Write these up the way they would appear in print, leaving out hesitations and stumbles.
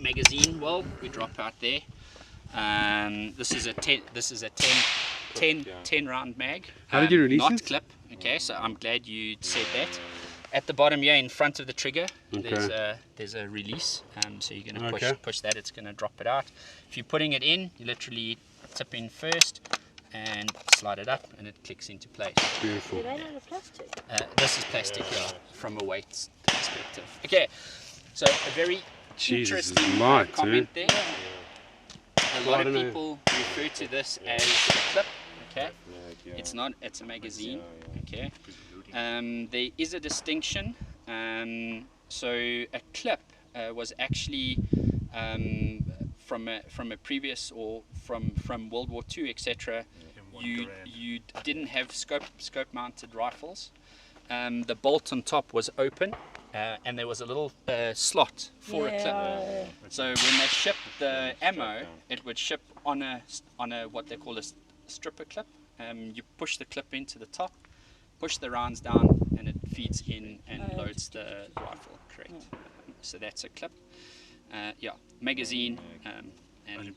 magazine, well, we drop out there. This is a 10 round mag. How did you release not it? Clip. Okay, so I'm glad you said that. At the bottom here, in front of the trigger, there's a release. So you're going to push that. It's going to drop it out. If you're putting it in, you literally tip in first and slide it up, and it clicks into place. Beautiful. Are they made of plastic? This is plastic, from a weight perspective. Okay, so a very interesting comment there. A lot of people refer to this as a clip. Okay, it's not. It's a magazine. Okay, there is a distinction. So a clip was actually from a previous, or from World War II, etc. You didn't have scope mounted rifles. The bolt on top was open, and there was a little slot for a clip. So when they shipped the ammo, it would ship on a what they call a stripper clip. You push the clip into the top, push the rounds down, and it feeds in and loads the rifle. Correct. So that's a clip. Magazine, and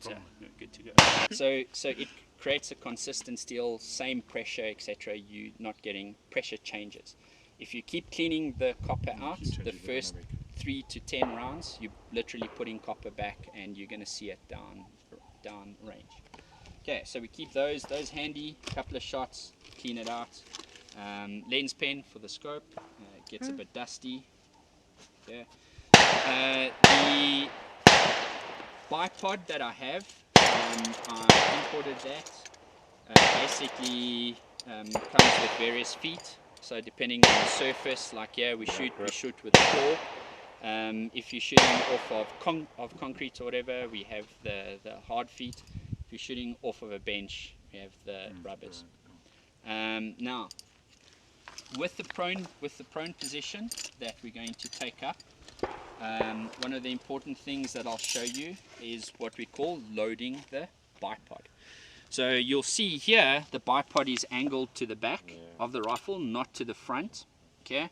good to go. So it creates a consistent steel, same pressure, etc. You're not getting pressure changes. If you keep cleaning the copper out, the first 3 to 10 rounds, you're literally putting copper back, and you're going to see it down range. Okay, so we keep those handy. Couple of shots, clean it out. Lens pen for the scope. It gets a bit dusty. Okay. The bipod that I have, I imported that. Basically comes with various feet. So depending on the surface, like here we shoot with 4. If you're shooting off of concrete or whatever, we have the hard feet. If you're shooting off of a bench, we have the rubbers. Now, with the prone position that we're going to take up, one of the important things that I'll show you is what we call loading the bipod. So you'll see here the bipod is angled to the back of the rifle, not to the front. Okay,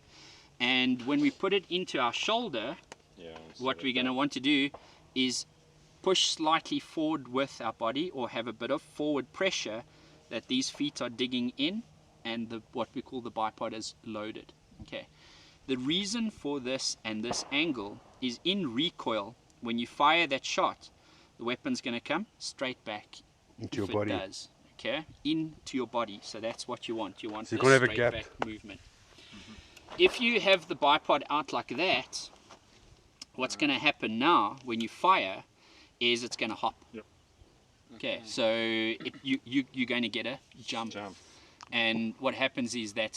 and when we put it into our shoulder, what we're going to want to do is push slightly forward with our body, or have a bit of forward pressure that these feet are digging in, and what we call the bipod is loaded. Okay, the reason for this and this angle is in recoil. When you fire that shot, the weapon's going to come straight back into your body. Okay, into your body. So that's what you want. You want so this you have straight a gap. back movement. If you have the bipod out like that, what's going to happen now when you fire is it's going to hop. Okay, so you're going to get a jump. And what happens is you're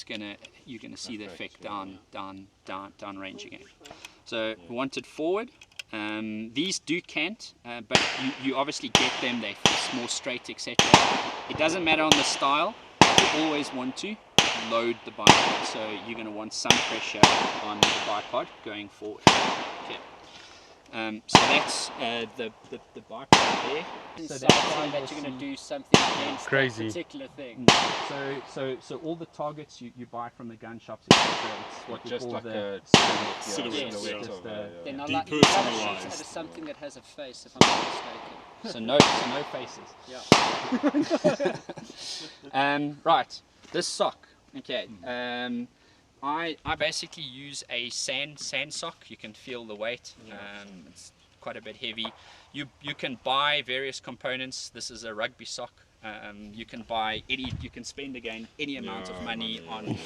going to see the effect down range again. So we want it forward. These do cant, but you obviously get them, they feel more straight, etc. It doesn't matter on the style, you always want to load the bipod, so you're going to want some pressure on the bipod going forward. Okay. So that's the bipod there. So that's why that you're going to do something against that particular thing. So all the targets you buy from the gun shops, it's what we just call like the silhouette. Then I like depersonalized. That is something that has a face, if I'm not mistaken. So no faces. Yeah. Right. This sock. Okay. I basically use a sand sock. You can feel the weight. It's quite a bit heavy. You can buy various components. This is a rugby sock. You can buy you can spend again any amount of money on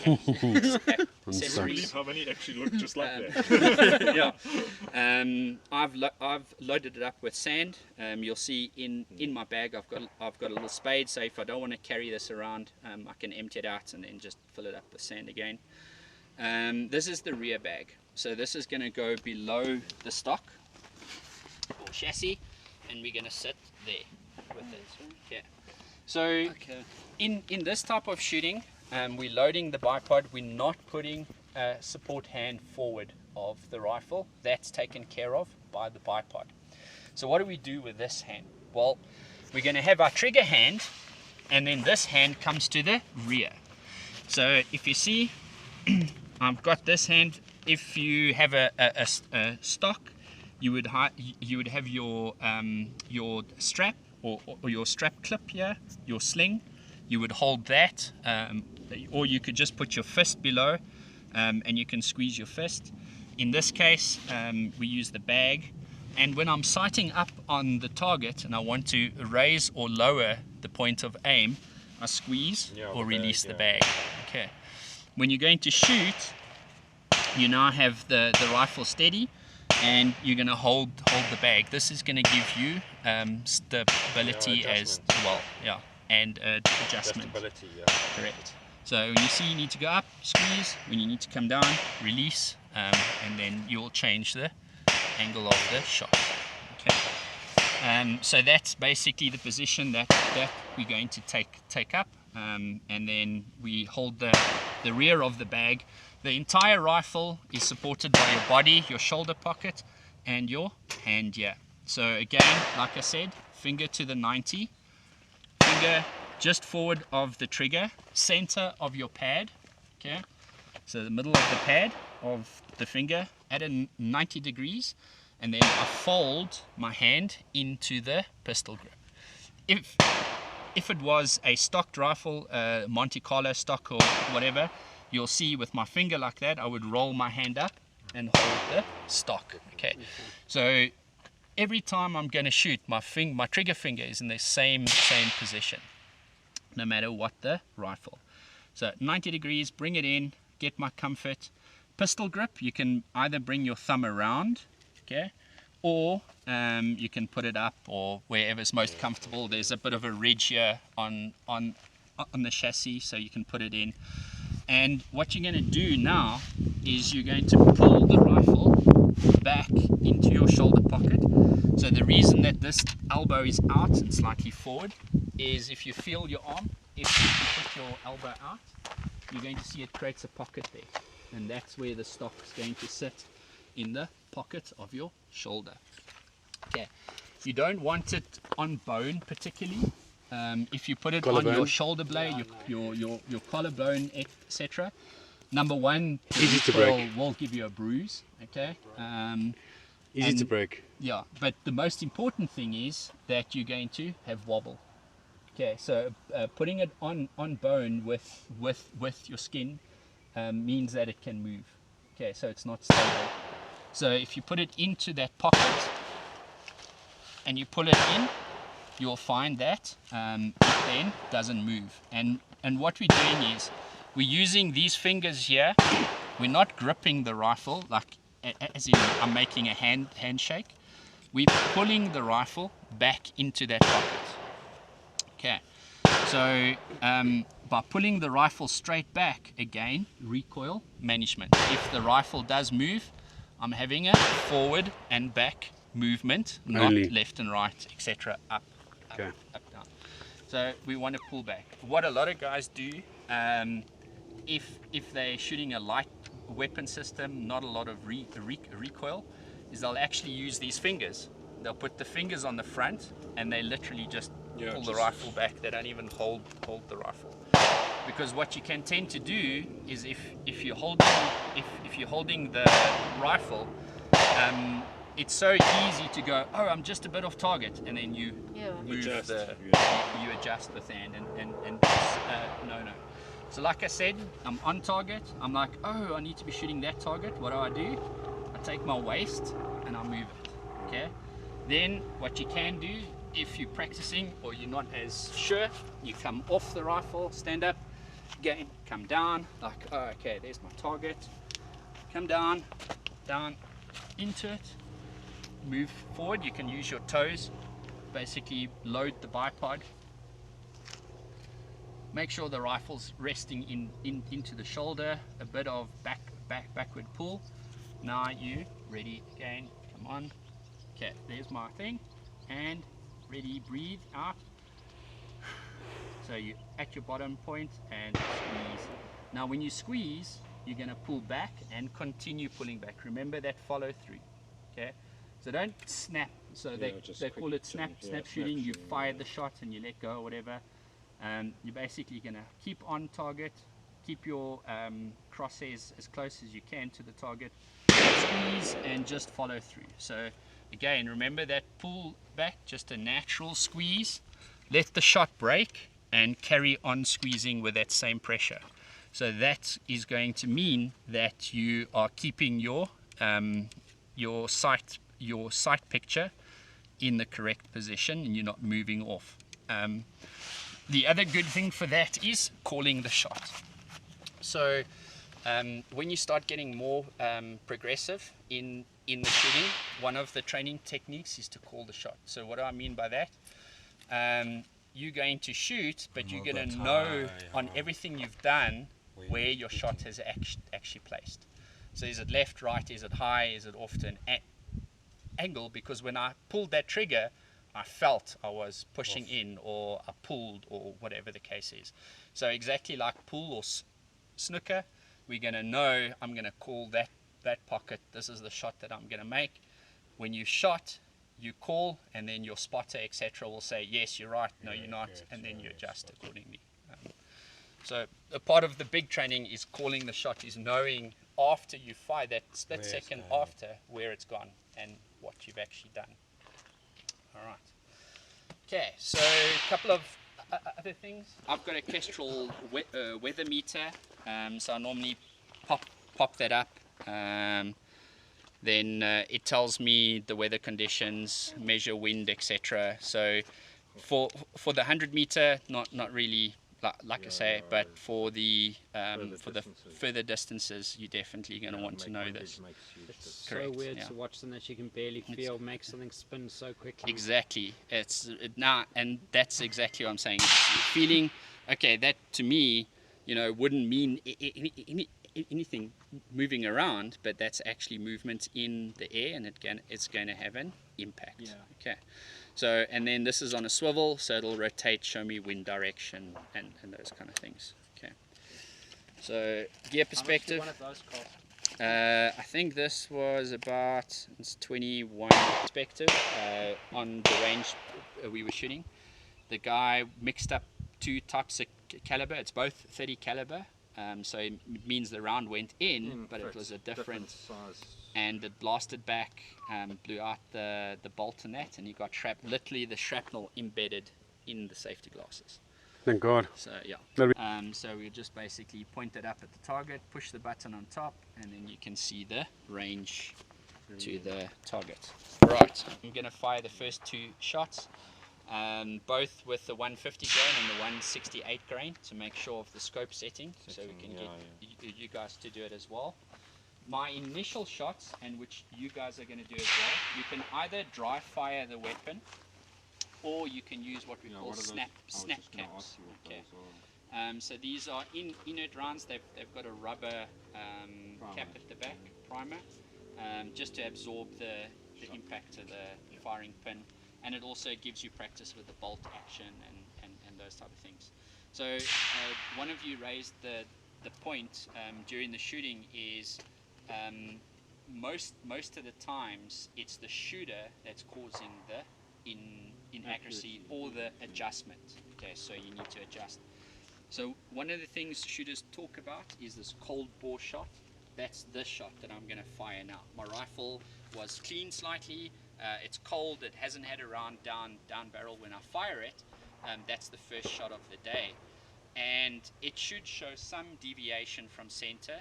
accessories. How many actually look just like that? I've loaded it up with sand. You'll see in my bag I've got a little spade, so if I don't want to carry this around, I can empty it out and then just fill it up with sand again. This is the rear bag, so this is going to go below the stock or chassis, and we're going to sit there with it. Yeah. So in this type of shooting, we're loading the bipod. We're not putting a support hand forward of the rifle. That's taken care of by the bipod. So what do we do with this hand? Well, we're going to have our trigger hand, and then this hand comes to the rear. So if you see, I've got this hand. If you have a stock, you would have your strap or your strap clip here, your sling. You would hold that, or you could just put your fist below, and you can squeeze your fist. In this case, we use the bag. And when I'm sighting up on the target and I want to raise or lower the point of aim, I squeeze or release the bag. Okay. When you're going to shoot, you now have the rifle steady, and you're going to hold the bag. This is going to give you stability as well, and adjustment. Correct. So when you see you need to go up, squeeze. When you need to come down, release, and then you'll change the angle of the shot. Okay. So that's basically the position that we're going to take up, and then we hold the rear of the bag. The entire rifle is supported by your body, your shoulder pocket, and your hand here. So again, like I said, finger to the 90, finger just forward of the trigger, center of your pad. Okay, so the middle of the pad of the finger at a 90 degrees, and then I fold my hand into the pistol grip. If it was a stocked rifle, Monte Carlo stock or whatever, you'll see with my finger like that, I would roll my hand up and hold the stock. Okay, so every time I'm going to shoot, my trigger finger is in the same position, no matter what the rifle. So 90 degrees, bring it in, get my comfort. Pistol grip, you can either bring your thumb around, okay, or you can put it up or wherever's most comfortable. There's a bit of a ridge here on the chassis, so you can put it in. And what you're going to do now is you're going to pull the rifle back into your shoulder pocket. So the reason that this elbow is out and slightly forward is if you feel your arm, if you put your elbow out, you're going to see it creates a pocket there. And that's where the stock is going to sit, in the pocket of your shoulder. Okay, you don't want it on bone particularly. If you put it on your shoulder blade, your collarbone, etc. Number one, easy to break. Will give you a bruise. Okay. Easy to break. Yeah, but the most important thing is that you're going to have wobble. Okay, so putting it on bone with your skin means that it can move. Okay, so it's not stable. So if you put it into that pocket and you pull it in, you'll find that it then doesn't move. And what we're doing is we're using these fingers here. We're not gripping the rifle like as in I'm making a handshake. We're pulling the rifle back into that pocket. Okay, so by pulling the rifle straight back, again, recoil management. If the rifle does move, I'm having a forward and back movement, not left and right, etc. Up, down. So we want to pull back. What a lot of guys do, if they're shooting a light weapon system, not a lot of recoil, is they'll actually use these fingers. They'll put the fingers on the front and they literally just pull the rifle back. They don't even hold the rifle. Because what you can tend to do is if you're holding the rifle, it's so easy to go, oh, I'm just a bit off target, and then you move you adjust the hand and no. So like I said, I'm on target. I'm like, oh, I need to be shooting that target. What do? I take my waist and I move it. Okay. Then what you can do, if you're practicing or you're not as sure, you come off the rifle, stand up, again, come down, like, oh, okay, there's my target. Come down, into it, move forward. You can use your toes, basically load the bipod. Make sure the rifle's resting into the shoulder, a bit of backward pull. Now you ready again, come on. Okay, there's my thing, and ready, breathe out. So you at your bottom point and squeeze. Now when you squeeze, you're going to pull back and continue pulling back. Remember that follow through. Okay, so don't snap. So they call it snap shooting. You fire the shot and you let go or whatever. You're basically going to keep on target, keep your crosshairs as close as you can to the target, squeeze and just follow through. So Again, remember that pull back, just a natural squeeze. Let the shot break and carry on squeezing with that same pressure. So that is going to mean that you are keeping your sight picture in the correct position and you're not moving off. The other good thing for that is calling the shot. So when you start getting more progressive in the shooting, one of the training techniques is to call the shot. So what do I mean by that? You're going to shoot, but you're going to know on everything you've done where your shot has actually placed. So is it left, right, is it high, is it off to an angle? Because when I pulled that trigger, I felt I was pushing in, or I pulled, or whatever the case is. So exactly like pool or snooker, we're going to know, I'm going to call that pocket, this is the shot that I'm going to make. When you shot, you call, and then your spotter, etc., will say, yes, you're right, no, you're not, and then you adjust accordingly. So a part of the big training is calling the shot, is knowing after you fire, that split second after, where it's gone and what you've actually done. All right. Okay, so a couple of other things. I've got a Kestrel weather meter, so I normally pop that up. Then it tells me the weather conditions, measure wind, etc. So for the 100 meter, not really, like I say, but for the further distances, you're definitely going to want to know this. It's so weird to watch them that you can barely feel make something spin so quickly. Exactly. And that's exactly what I'm saying. It's feeling, okay, that to me, wouldn't mean anything moving around, but that's actually movement in the air, and it's going to have an impact. Yeah. Okay. So, and then this is on a swivel, so it'll rotate, show me wind direction, and those kind of things. Okay. So gear perspective. How much did one of those cost? I think this was about 21 perspective on the range we were shooting. The guy mixed up two types of caliber. It's both 30 caliber, so it means the round went in, but it was a different size. And it blasted back, blew out the bolt and that, and you got literally the shrapnel embedded in the safety glasses. Thank God. So yeah. So we just basically point it up at the target, push the button on top, and then you can see the range to the target. Right, I'm going to fire the first two shots, both with the 150 grain and the 168 grain, to make sure of the scope setting, so we can get you guys to do it as well. My initial shots, and which you guys are going to do as well, you can either dry fire the weapon, or you can use what we call snap caps. Okay. So these are inert rounds. They've got a rubber cap at the back, primer, just to absorb the impact of the firing pin, and it also gives you practice with the bolt action and those type of things. So one of you raised the point during the shooting is most of the times it's the shooter that's causing the inaccuracy or the adjustment. Okay, so you need to adjust. So one of the things shooters talk about is this cold bore shot. That's this shot that I'm going to fire now. My rifle was clean slightly. It's cold. It hasn't had a round down barrel when I fire it. That's the first shot of the day, and it should show some deviation from center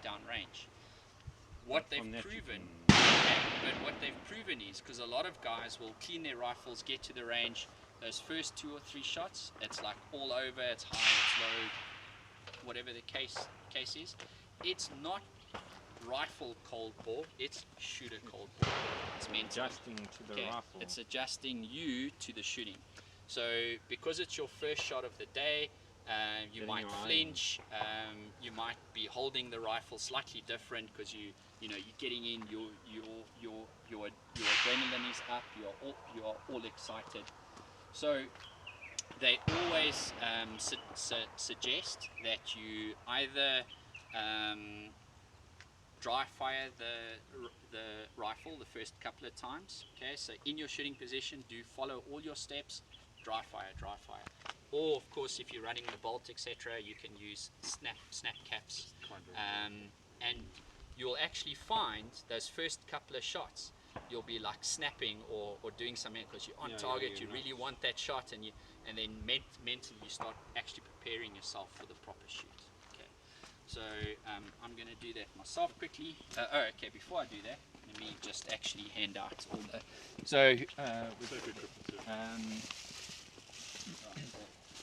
down range. What they've proven, but what they've proven is, because a lot of guys will clean their rifles, get to the range, those first 2 or 3 shots, it's like all over, it's high, it's low, whatever the case is. It's not rifle cold bore, it's shooter cold bore. It's Adjusting to the rifle. It's adjusting you to the shooting. So because it's your first shot of the day, you might flinch, you might be holding the rifle slightly different because you're getting in, your adrenaline is up, you are all excited. So they always suggest that you either dry fire the rifle the first couple of times. Okay, so in your shooting position, do follow all your steps, dry fire. Or of course, if you're running the bolt, etc., you can use snap caps, and you'll actually find those first couple of shots, you'll be like snapping or doing something because you're on target, you really want that shot, and then mentally you start actually preparing yourself for the proper shoot. Okay, so I'm going to do that myself quickly. Okay, before I do that, let me just actually hand out all the, so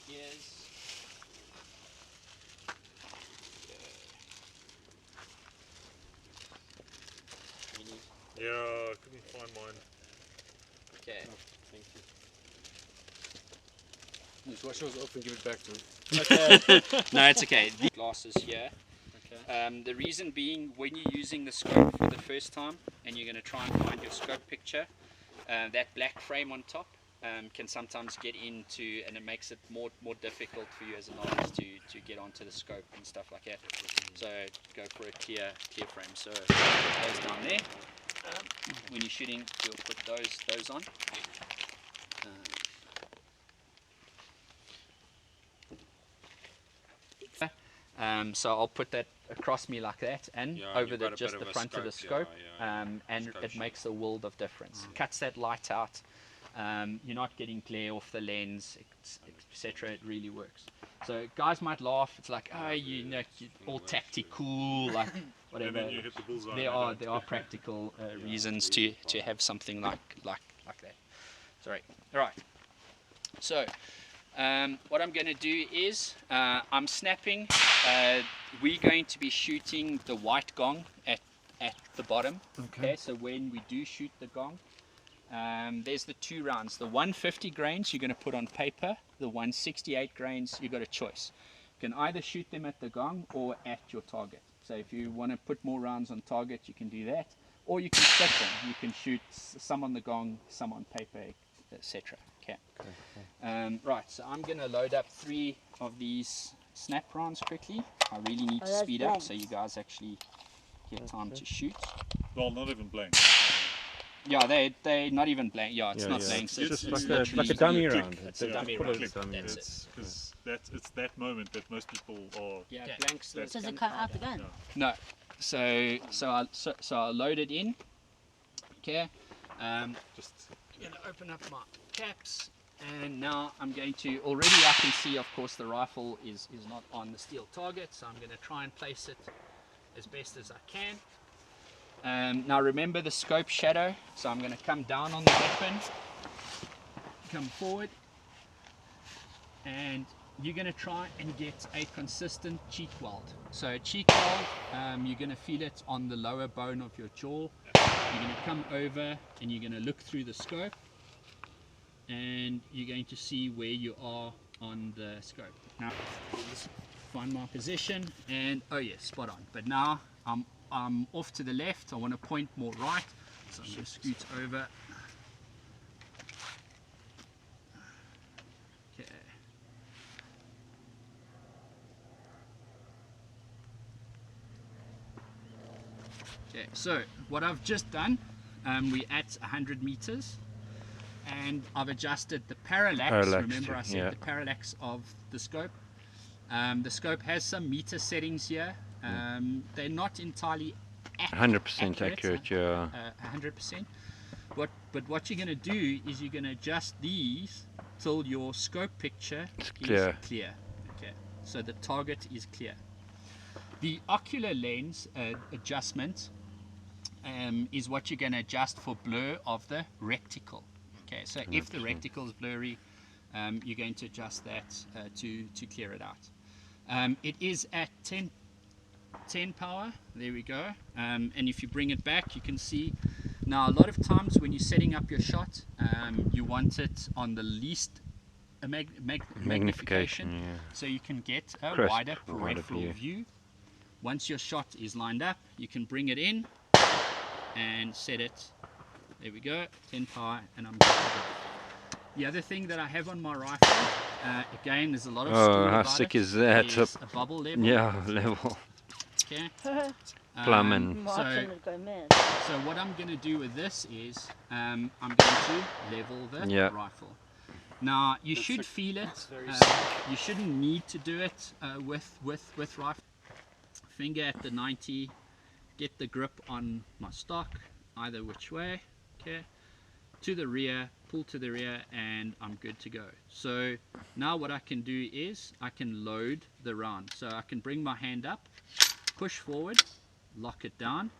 here's Yeah, I couldn't find mine. okay. Thank you. Just wash yours off and give it back to him. Okay. No, it's okay. The glasses here. Okay. The reason being, when you're using the scope for the first time and you're going to try and find your scope picture, that black frame on top can sometimes get into, and it makes it more difficult for you as a novice to get onto the scope and stuff like that. So go for a clear frame. So those down there. When you're shooting, you'll put those on. So I'll put that across me like that, and over just the front of the scope, and it makes a world of difference. Cuts that light out. You're not getting glare off the lens, etc. It really works. So guys might laugh. It's like, oh, you're all tactical, like whatever. And then you hit the bullseye. There are practical reasons to have something like that. Sorry. All right. So what I'm going to do is I'm snapping. We're going to be shooting the white gong at the bottom. Okay. So when we do shoot the gong, there's the 2 rounds. The 150 grains you're going to put on paper. The 168 grains, you've got a choice. You can either shoot them at the gong or at your target. So if you want to put more rounds on target, you can do that. Or you can split them. You can shoot some on the gong, some on paper, etc. Okay. Right, so I'm going to load up 3 of these snap rounds quickly. I really need to speed up so you guys actually get time to shoot. Well, not even blank. Yeah, they're not even blank. Yeah, it's not blank. So It's it's just like a dummy round. It's a dummy round. That's it. Because it's that moment that most people are. Yeah, Okay. blanks. Does Does it come out the gun? No. So I'll load it in. Okay. Just I'm going to open up my caps, and now I'm going to, already I can see, of course, the rifle is not on the steel target, so I'm going to try and place it as best as I can. Now remember the scope shadow, so I'm going to come down on the weapon, come forward, and you're going to try and get a consistent cheek weld. So cheek weld, you're going to feel it on the lower bone of your jaw. You're going to come over and you're going to look through the scope, and you're going to see where you are on the scope. Now find my position, and oh yeah, spot on. But now I'm off to the left. I want to point more right, so I'm going to scoot over. Okay. Okay, so what I've just done, we're at 100 meters, and I've adjusted the parallax. Remember I said the parallax of the scope. The scope has some meter settings here. They're not entirely 100% accurate, yeah. 100%. But what you're going to do is you're going to adjust these till your scope picture is clear. Okay, so the target is clear. The ocular lens adjustment is what you're going to adjust for blur of the reticle. Okay, so if the reticle is blurry, you're going to adjust that to clear it out. It is at 10 power, there we go, and if you bring it back, you can see now a lot of times when you're setting up your shot, you want it on the least magnification, so you can get a wider peripheral view. Once your shot is lined up, you can bring it in and set it, there we go, 10 power, and I'm good to go. The other thing that I have on my rifle, again, there's a lot of story how about sick it, is that? is a bubble level. Yeah, level. Okay. Plumb and Martin would go mad. So what I'm going to do with this is I'm going to level the rifle. Now you should feel it. You shouldn't need to do it with rifle. Finger at the 90. Get the grip on my stock, either which way. Okay, to the rear, pull to the rear, and I'm good to go. So now what I can do is I can load the round. So I can bring my hand up, push forward, lock it down.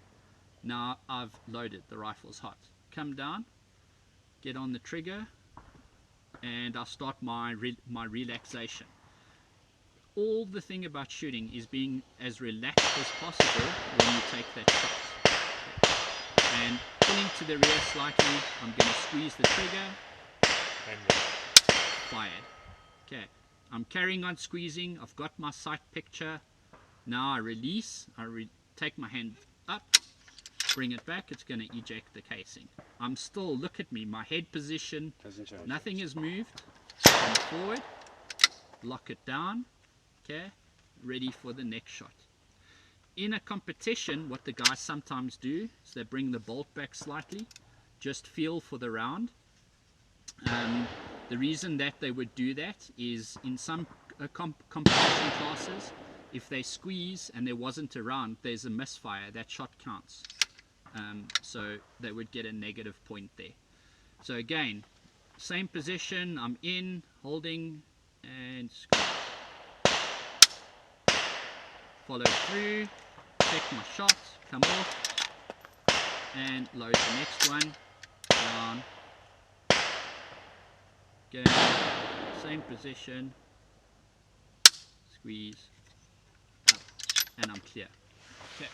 Now I've loaded, the rifle's hot. Come down, get on the trigger, and I'll start my relaxation. All the thing about shooting is being as relaxed as possible when you take that shot. And pulling to the rear slightly, I'm going to squeeze the trigger, And fired. Okay, I'm carrying on squeezing, I've got my sight picture. Now I release, take my hand up, bring it back, it's going to eject the casing. I'm still, look at me, my head position, nothing has moved. Come forward, lock it down, okay, ready for the next shot. In a competition, what the guys sometimes do is they bring the bolt back slightly, just feel for the round. The reason that they would do that is in some competition classes, if they squeeze and there wasn't a round, there's a misfire, that shot counts. So they would get a negative point there. So again, same position, I'm in, holding, and squeeze. Follow through, check my shot, come off, and load the next one, down, again, same position, squeeze, up, and I'm clear. Okay.